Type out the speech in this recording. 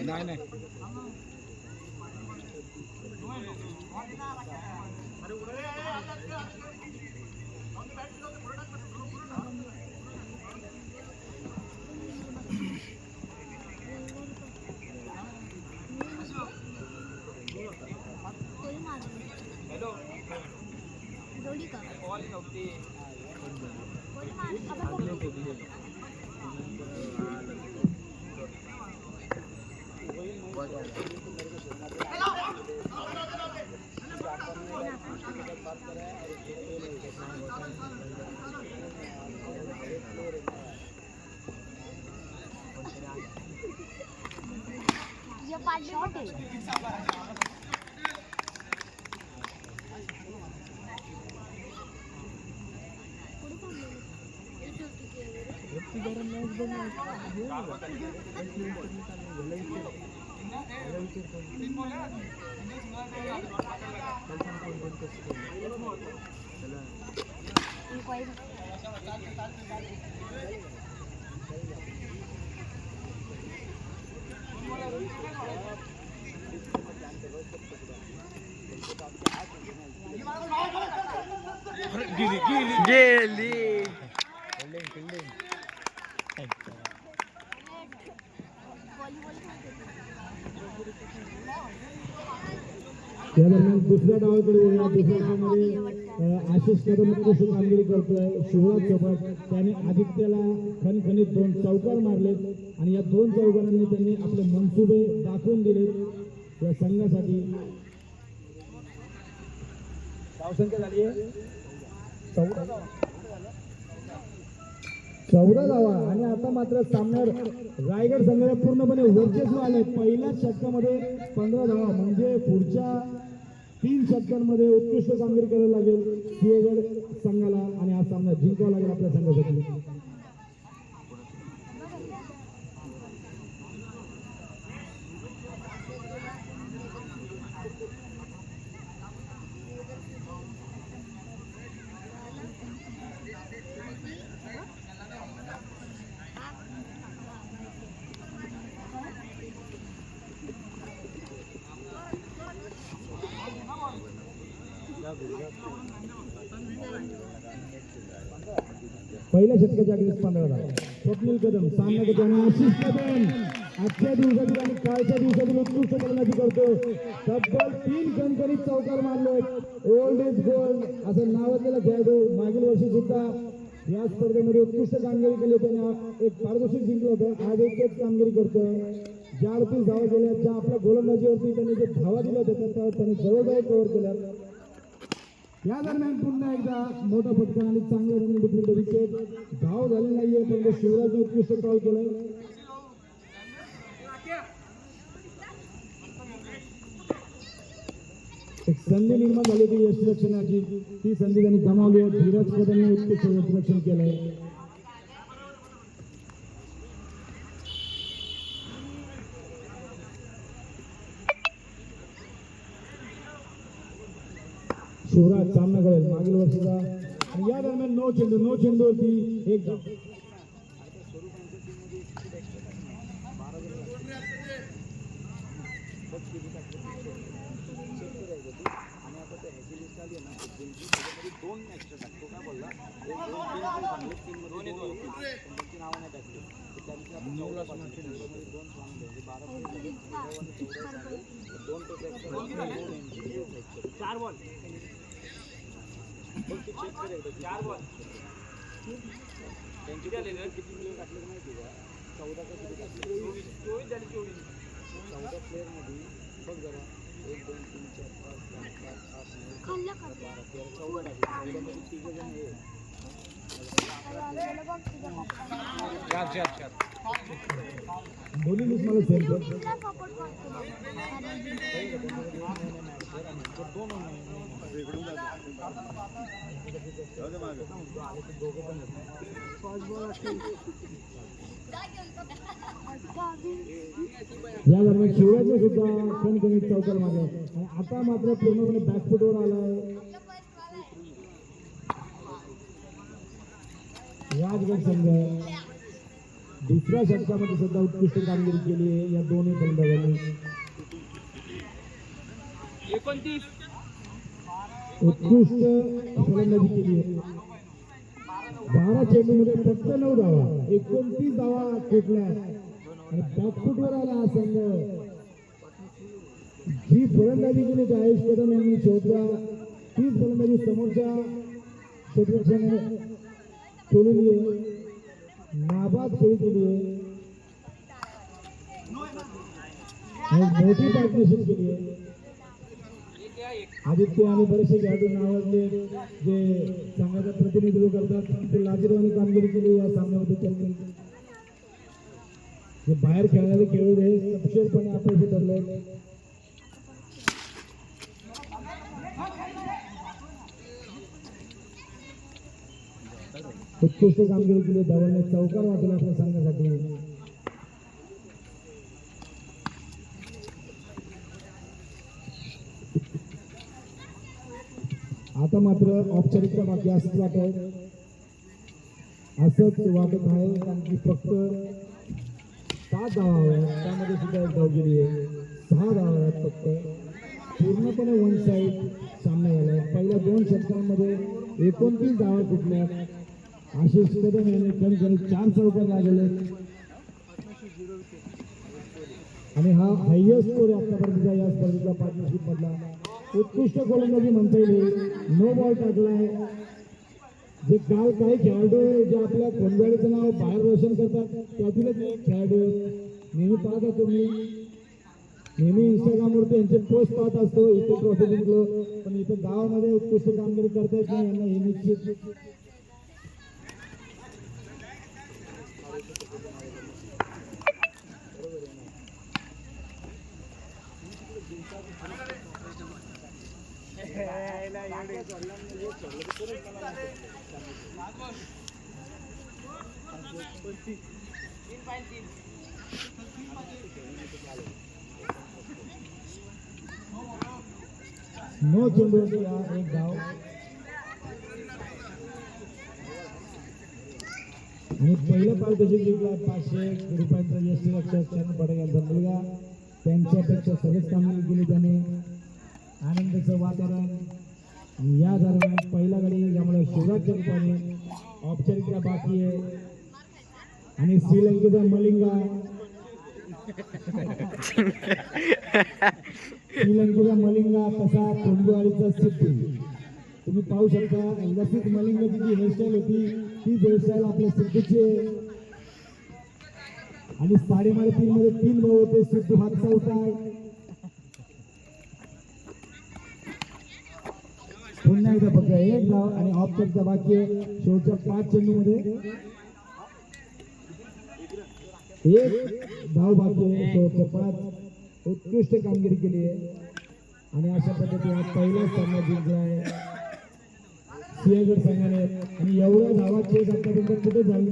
नाही नाही गेली या दरम्यान दुसऱ्या डावाकडे वळूया. दुसऱ्या डावामध्ये आशिष कदम उत्कृष्ट कामगिरी करतोय. शिवराज सोबत त्याने आदित्यला खणखणीत 2 चौकार मारलेत आणि या 2 चौकारांनी त्यांनी आपले मनसुबे दाखवून दिले या संघासाठी. धावसंख्या झाली आहे 14 धावा आणि आता मात्र सामन्यावर रायगड संघाला पूर्णपणे वर्चस्व आले. पहिल्याच षटकामध्ये 15 धावा म्हणजे पुढच्या 3 षटकांमध्ये उत्कृष्ट कामगिरी करायला लागेल सिंहगड संघाला आणि हा सामना जिंकावा लागेल आपल्या संघासाठी. पहिल्या षटकाच्या अगदीच 15 धावा. स्वप्नील कदम सामन्यात आणि आशिष कदम आजच्या दिवसातील आणि कालच्या दिवसातील उत्कृष्ट फलंदाजी करतो. तब्बल 3 खणखणीत चौकार मारले. ओल्ड इज गोल्ड असं नाव असलेला खेळाडू मागील वर्षी सुद्धा या स्पर्धेमध्ये उत्कृष्ट कामगिरी केली. त्याने एक पारितोषिक जिंकलं होतं. आज एक कामगिरी करतोय. ज्या 38 धावा केल्या, ज्या आपल्या गोलंदाजीवरती त्यांनी जे धावा दिल्या होत्या त्या त्यांनी जवळजवळ कव्हर केल्या. या दरम्यान पुन्हा एकदा मोठा फटका आणि चांगल्या रनिंग विकेट. धाव झाली नाहीये पण शिवराजने उत्कृष्ट कॉल केलंय. एक संधी निर्माण झाली होती यशरक्षणाची, ती संधी त्यांनी गमावली आहे. धीरज कदमने उत्कृष्ट यशरक्षण केलंय. शिवराज सामना करेल मागील वर्षीचा. आणि या दरम्यान नो चेंडूवरती एक धाव. दोन्ही लिस्ट मला सेम कर. या दरम्यान शिवराजने सुद्धा खणखणीत चौकार मारला आणि आता मात्र पूर्णपणे बॅकफुटवर आलाय. राजगड संघ दुसऱ्या षटकामध्ये सुद्धा उत्कृष्ट कामगिरी केली आहे या दोन्ही फलंदाजांनी. उत्कृष्ट फलंदाजी केली आहे. 12 चेंडूमध्ये फक्त 9 धावा, 29 धावा ठोकल्या आणि बॅकफुटवर आला हा संघ. जी फलंदाजी केली जयेश कदम यांनी शेवटच्या तीच फलंदाजी समोरच्या क्षेत्ररक्षणाने केलेली आहे. नाबाद खेळी केली आहे आणि मोठी पार्टनरशिप केली आहे. आदित्य आणि बरेचसे खेळाडू नावाजले जे संघाचं प्रतिनिधित्व करतात ते लाजीरवाणी कामगिरी केली या सामन्यामध्ये. त्यांनी जे बाहेर खेळणारे खेळू हे तपशीलपणे अपयशी ठरले. उत्कृष्ट कामगिरी केली. धावांनी चौकार वाचला आपल्या संघासाठी. आता मात्र औपचारिकता बाकी असंच वाटत आहे कारण की फक्त 7 धावा हव्यात. त्यामध्ये सुद्धा एक धाव गेली आहे. 6 धावा आहेत फक्त. पूर्णपणे वन साईड सामना झाला आहे. पहिल्या 2 षटकांमध्ये 29 धावा कुठल्या. आशिष कदम यांनी कमी 4 चौकार लागले आणि हा हायएस्ट स्कोर आतापर्यंतचा या स्पर्धेचा पार्टनरशिप मधला. उत्कृष्ट गोलंदाजी म्हणता येईल. नो बॉल टाकलाय. जे काल काही खेळाडू जे आपल्या कोणगाडीचं नाव बाहेर रोशन करतात त्यातीलच एक खेळाडू नेहमी पाहता तुम्ही. नेहमी इंस्टाग्रामवरती यांचे पोस्ट पाहत असतो. इथे ट्रॉफी जिंकलो पण इथं गावामध्ये उत्कृष्ट कामगिरी करता येत नाही यांना हे निश्चित. नो चेंडू एक धाव आणि पहिलं पारितोषिक जिंकला 500 रुपयांचा यश रक्षक चरण पटेल यांचा मुलगा. त्यांच्यापेक्षा सर्वच कामगिरी केली त्याने. आनंदाचं वातावरण. या दरम्यान पहिला गडी यामुळे शिवराजच्या रूपाने औपचारिकता बाकी आहे आणि श्रीलंकेचा मलिंगा तसा कोंडवाडीचा सिद्धू. तुम्ही पाहू शकता लसित मलिंगाची जी हेअरस्टाईल होती ती हेअरस्टाईल आपल्या सिद्धूची आहे आणि 3.5 मध्ये 3 भाऊ होते. सिद्धू हा 4था आहे. पुन्हा एकदा फक्त 1 धाव आणि ऑफसाईडचा बाकी आहे. शेवटच्या 5 चेंडूमध्ये 1 धाव बाकी आहे. शेवटच्या 5 उत्कृष्ट कामगिरी केली आहे आणि अशा पद्धतीने पहिला सामना जिंकला आहे सिंहगड संघाने. आणि एवढ्या धावा चेस आतापर्यंत कुठे झाली नाही.